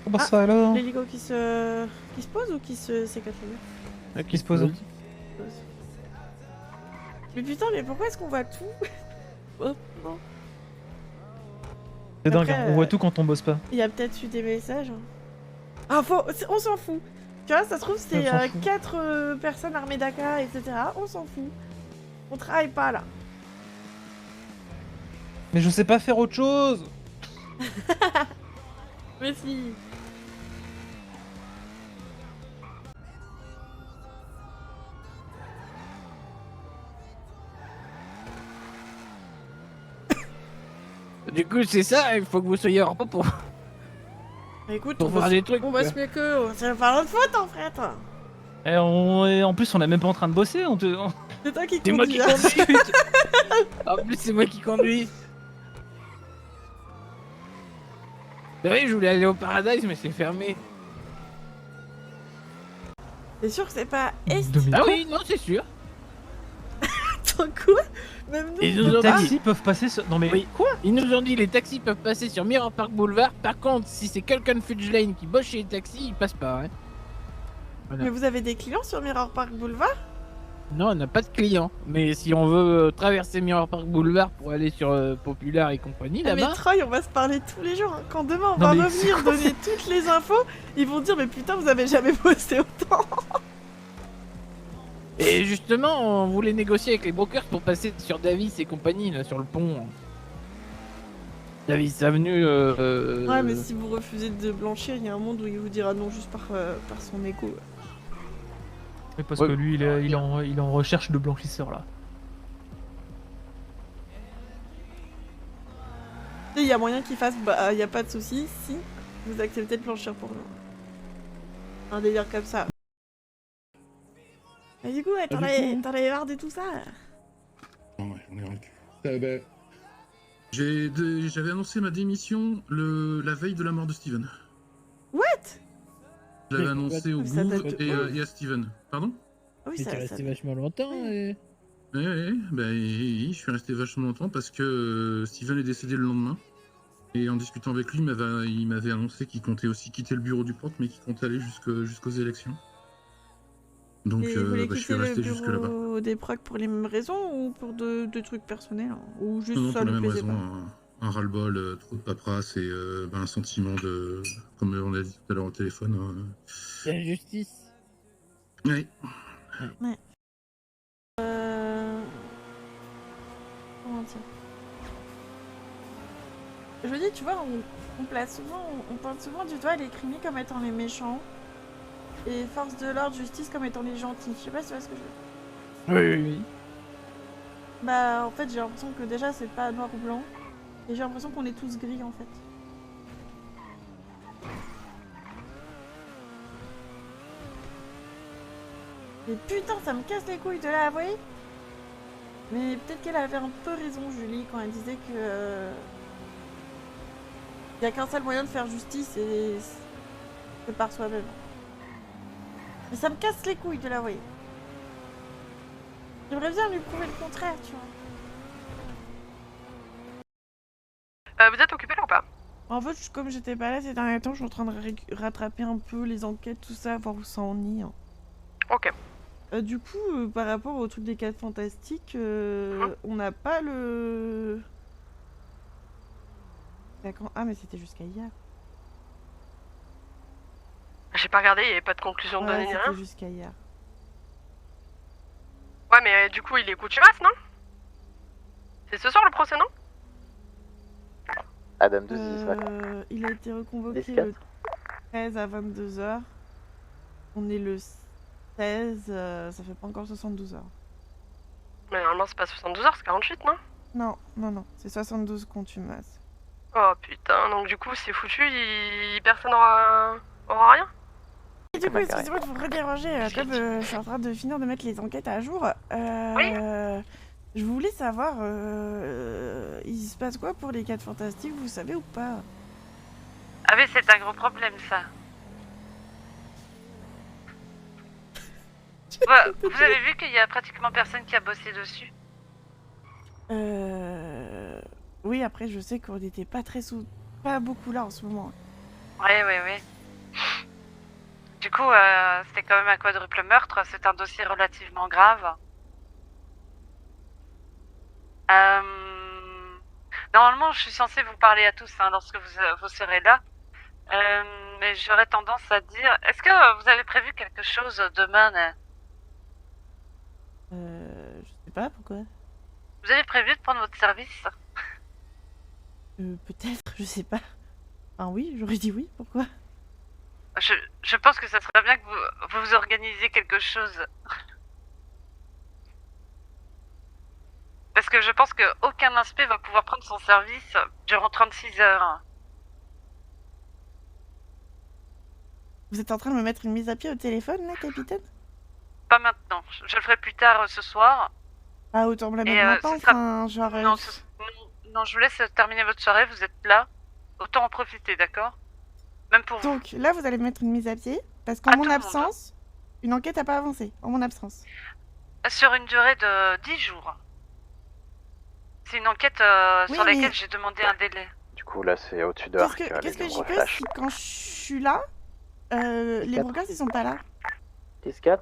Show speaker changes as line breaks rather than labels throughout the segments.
Comment ça alors?
L'hélico qui se pose ou qui s'éclate la gueule?
Qui se pose?
Mais putain, mais pourquoi est-ce qu'on voit tout? Oh, non.
C'est dingue,
Après,
hein. On voit tout quand on bosse pas.
Il y a peut-être eu des messages. Ah, on s'en fout. Tu vois, ça se trouve, c'est
On s'en fout.
4 personnes armées d'AK, etc. On s'en fout. On travaille pas là.
Mais je sais pas faire autre chose.
Mais si.
Du coup, c'est ça, il faut que vous soyez en repos pour
Bah, écoute,
faire des trucs.
on bosse mieux qu'eux. C'est pas notre faute en fait.
Et en plus, on est même pas en train de bosser.
C'est toi qui
C'est moi qui
conduis. Hein.
conduis. En plus, c'est moi qui conduis. Bah oui, je voulais aller au Paradise, mais c'est fermé.
T'es sûr que c'est pas
Ah oui, non, c'est sûr.
Attends, quoi? Même nous,
Ils
on
nous
peut
ont
Les
pas.
taxis peuvent passer sur... Non mais...
Oui.
Quoi?
Ils nous ont dit les taxis peuvent passer sur Mirror Park Boulevard. Par contre, si c'est quelqu'un de Fudge Lane qui bosse chez les taxis, il passe pas. Hein. Voilà.
Mais vous avez des clients sur Mirror Park Boulevard?
Non, on n'a pas de clients. Mais si on veut traverser Mirror Park Boulevard pour aller sur Populaire et compagnie,
Ah, mais
là-bas.
Troy, on va se parler tous les jours. Hein. Quand demain on
Non,
va
mais
revenir
c'est quoi
donner toutes les infos, ils vont dire mais putain vous avez jamais bossé autant.
Et justement, on voulait négocier avec les brokers pour passer sur Davis et compagnie, là, sur le pont. Davis Avenue.
Ouais mais si vous refusez de blanchir, il y a un monde où il vous dira non juste par son écho.
Mais parce
Ouais.
que lui, il est en recherche de blanchisseur là.
Et il y a moyen qu'il fasse bah y a pas de souci si vous acceptez de blanchir pour nous. Un délire comme ça. Et du coup, ouais, t'en avais marre de tout ça?
Ouais, on est en cul. J'avais annoncé ma démission la veille de la mort de Steven.
What?
Je l'avais
Mais
annoncé au
ça
Gouv
date de
et,
ouf.
et à Steven. Pardon?
Ah oui,
Mais t'es resté vachement longtemps.
Ouais.
Ouais, bah, je suis resté vachement longtemps parce que Steven est décédé le lendemain. Et en discutant avec lui, il m'avait annoncé qu'il comptait aussi quitter le bureau du porte, mais qu'il comptait aller jusqu'aux élections. Donc
Et vous voulez
je suis
quitter le
resté jusque là-bas.
bureau des procs pour les mêmes raisons ou pour de trucs personnels hein? Ou juste
Non,
ça
pour
lui
la même
plaisait
raison,
pas?
un ras-le-bol, trop de paperasse et un sentiment de, comme on a dit tout à l'heure au téléphone.
L'injustice.
Ouais.
Comment dire? Je veux dire, tu vois, on place souvent, on pointe souvent du doigt les criminels comme étant les méchants et force de l'ordre, justice comme étant les gentils. Je sais pas si tu vois ce que je veux dire.
Oui.
Bah, en fait, j'ai l'impression que déjà c'est pas noir ou blanc et j'ai l'impression qu'on est tous gris en fait. Et putain, ça me casse les couilles de la avouer. Mais peut-être qu'elle avait un peu raison, Julie, quand elle disait que. Il y a qu'un seul moyen de faire justice et. C'est par soi-même. Mais ça me casse les couilles de l'avouer. J'aimerais bien lui prouver le contraire, tu vois.
Vous êtes occupé là ou pas?
En fait, comme j'étais pas là ces derniers temps, je suis en train de rattraper un peu les enquêtes, tout ça, voir où ça en est. Hein.
Ok.
Du coup, par rapport au truc des 4 fantastiques, on n'a pas le... Ah, mais c'était jusqu'à hier.
J'ai pas regardé, il y avait pas de conclusion de données ni rien.
C'était jusqu'à hier.
Ouais, mais du coup, il est Coutumas, non? C'est ce soir le procès, non?
Adam 2
Il a été reconvoqué
10-4.
le 13 à 22h. On est le 16, ça fait pas encore 72 heures.
Mais normalement, c'est pas 72 heures, c'est 48, non?
Non, c'est 72 contumaces.
Oh putain, donc du coup, c'est foutu, personne aura rien?
Et du coup, excusez-moi de vous redéranger, comme je suis en train de finir de mettre les enquêtes à jour. Je voulais savoir, il se passe quoi pour les 4 fantastiques, vous savez ou pas?
Ah mais c'est un gros problème ça. Vous avez vu qu'il y a pratiquement personne qui a bossé dessus?
Oui, après je sais qu'on n'était pas beaucoup là en ce moment.
Oui. Du coup, c'était quand même un quadruple meurtre, c'est un dossier relativement grave. Normalement, je suis censée vous parler à tous hein, lorsque vous serez là. Mais j'aurais tendance à dire... Est-ce que vous avez prévu quelque chose demain
Je sais pas pourquoi.
Vous avez prévu de prendre votre service?
Peut-être, je sais pas. Ah oui, j'aurais dit oui, pourquoi?
Je pense que ça serait bien que vous organisiez quelque chose. Parce que je pense qu'aucun inspect va pouvoir prendre son service durant 36 heures.
Vous êtes en train de me mettre une mise à pied au téléphone, là, capitaine?
Pas maintenant. Je le ferai plus tard ce soir.
Ah, autant me la
Et,
mettre maintenant,
ce sera-
enfin, genre...
Non, je vous laisse terminer votre soirée, vous êtes là. Autant en profiter, d'accord? Même pour vous.
Donc, là, vous allez me mettre une mise à pied, parce qu'en
À
mon
tout le monde.
absence, une enquête n'a pas avancé, en mon absence.
Sur une durée de 10 jours. C'est une enquête
Oui,
sur
mais-
laquelle j'ai demandé un délai.
Du coup, là, c'est au-dessus de Arc.
Qu'est-ce que
les
j'y
gros
peux
flash.
si quand je suis là, les brokers, ils sont pas là?
10-4.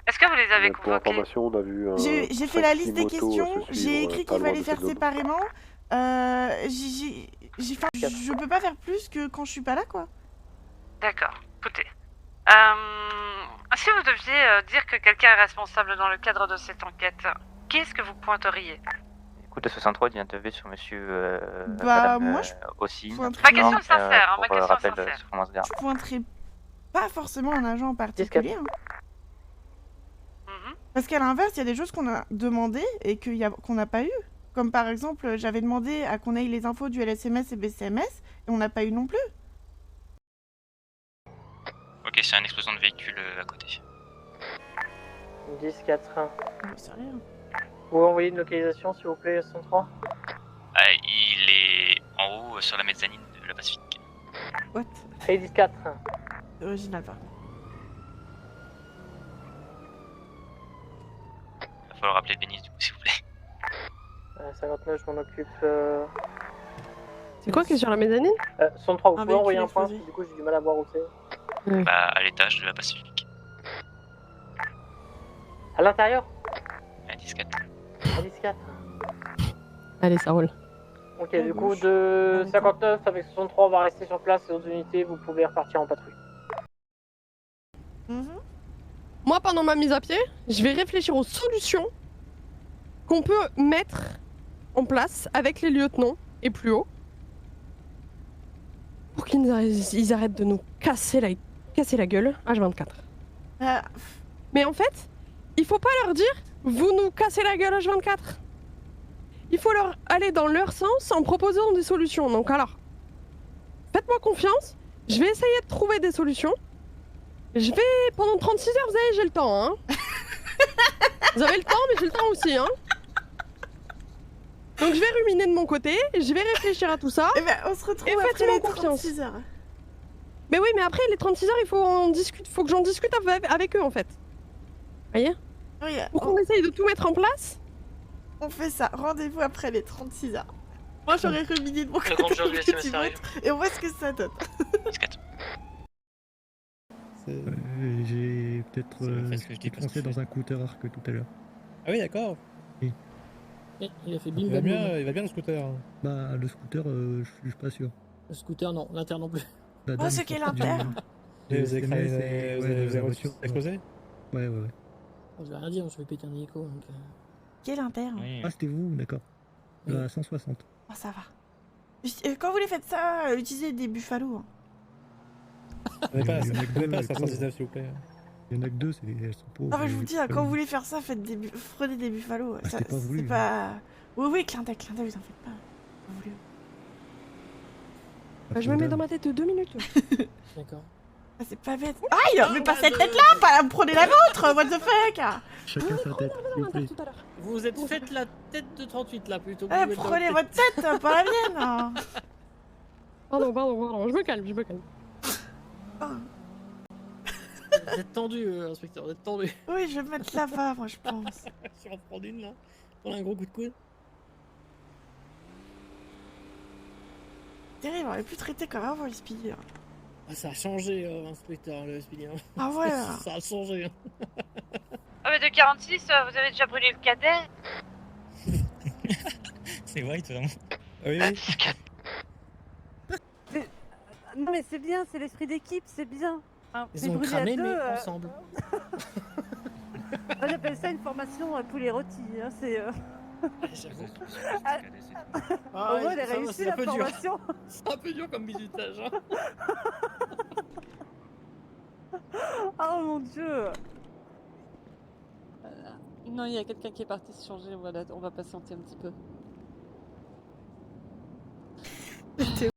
Est-ce que vous les avez
Pour
convoqués?
information, on a vu un.
J'ai fait la liste des
taxi moto
questions,
se
j'ai
suivre,
écrit
pas
qu'il
loin
fallait
de
faire
cette zone.
séparément. Je peux pas faire plus que quand je suis pas là, quoi.
D'accord, écoutez. Si vous deviez dire que quelqu'un est responsable dans le cadre de cette enquête, qui est-ce que vous pointeriez?
Écoute, 63 vient de lever sur monsieur.
Bah, moi, je
aussi.
pointerais-
Ma question est sincère, hein, ma question est
rappel
sincère.
sur commence garde.
Je pointerai pas forcément un agent en particulier. Hein.
Mhm.
Parce qu'à l'inverse, il y a des choses qu'on a demandées et qu'on n'a pas eu. Comme par exemple, j'avais demandé à qu'on ait les infos du LSMS et BCMS et on n'a pas eu non plus.
Ok, c'est une explosion de véhicule à côté.
10-4.
C'est rien.
Vous envoyez une localisation, s'il vous plaît, 103.
Ah, il est en haut sur la mezzanine de la Pacifique.
What?
Allez, 10-4.
C'est original par contre.
Il va falloir appeler Denise du coup, s'il vous plaît.
59, je m'en occupe.
C'est quoi qui est sur la mezzanine?
103, vous
Un
pouvez envoyer un
véhicule
point,
explosé.
parce que du coup j'ai du mal à voir où c'est.
Bah, à l'étage de la Pacifique.
À l'intérieur?
À 10-4.
À 10-4.
Allez, ça roule.
Ok,
À
du coup,
gauche.
de
Ah,
59 avec 63, on va rester sur place, et aux unités, vous pouvez repartir en patrouille.
Mhm.
Moi, pendant ma mise à pied, je vais réfléchir aux solutions qu'on peut mettre en place avec les lieutenants et plus haut pour qu'ils arrêtent de nous casser la gueule H24.
Ah,
Mais en fait, il faut pas leur dire vous nous cassez la gueule H24. Il faut leur aller dans leur sens en proposant des solutions. Donc alors, faites-moi confiance, je vais essayer de trouver des solutions. Je vais pendant 36 heures, vous savez, j'ai le temps, hein. Vous avez le temps, mais j'ai le temps aussi, hein. Donc je vais ruminer de mon côté, je vais réfléchir à tout ça.
eh ben, on se retrouve
Et
après
faites-moi
les
confiance.
36 heures.
Mais oui, mais après les 36 heures, il faut que j'en discute avec eux en fait. Voyez?
Oui,
Pour qu'on essaye de tout mettre en place.
on fait ça. Rendez-vous après les 36 heures. Moi, j'aurais ruminé de mon côté
grande jour du
le
SMS
petit
arrive.
vote, et on voit ce que ça donne.
10-4.
J'ai peut-être
parce que je dis pas ce
foncé
que
dans un scooter arc tout à l'heure.
Ah oui, d'accord.
Oui.
Il a fait bim bam boum. Il va bien le scooter.
Bah, le scooter, je suis pas sûr.
Le scooter, non. L'inter non plus.
La
Oh,
dame
c'est
est
quel
sortie
inter?
du
Vous avez
SMS et- ouais, de la voiture.
explosé?
Ouais, ouais, ouais.
Je vais rien dire, je vais péter un hélico. Donc,
Quel inter?
Ah, c'était vous, d'accord.
Oui.
La 160.
Oh, ça va. Quand vous les faites ça, utilisez des buffalos. Hein.
Il y en a que
Vous
deux,
pas
les
119
pauvres.
s'il vous plaît.
Il y en a que deux, elles sont pauvres.
Ah, bah, je vous
et-
dis, hein, quand vous voulez faire ça, prenez des buffalos.
Ah,
Ça,
c'était pas voulu,
c'est pas... Oui, oui, clin d'œil, vous en faites pas. Vous voulez.
Bah, je me mets dans ma tête 2 minutes.
D'accord.
Ah, c'est pas bête. Aïe, mais pas cette tête-là, pas prenez la vôtre, what the fuck.
Chacun sa tête, s'il vous plaît.
Tout à l'heure.
Vous vous êtes fait la tête de 38 là plutôt. que
Eh,
de mettre dans
prenez
le-
votre tête, pas la mienne. Hein.
Pardon, je me calme.
Ah.
Vous êtes tendu, inspecteur, vous êtes tendu.
Oui, je vais me mettre là-bas, moi, je pense.
Je vais en prendre une là. Prendre un gros coup de coude.
Terrible, on est plus traité comme avant, les spies.
Ah, ça a changé, inspecteur, le Spilien.
Ah ouais.
Ça a changé. Hein.
Ah mais de 46, vous avez déjà brûlé le cadet.
C'est white, vraiment.
Oui, oui.
Non mais c'est bien, c'est l'esprit d'équipe, c'est bien. Hein,
Ils ont cramé, mais ensemble.
Moi j'appelle ça une formation poulet rôti. Hein, c'est.
J'avoue.
Au moins, elle a réussi la formation.
C'est un peu dur comme bisutage. Hein.
Oh mon dieu. Non, il y a quelqu'un qui est parti se changer, voilà, on va patienter un petit peu.
Théo,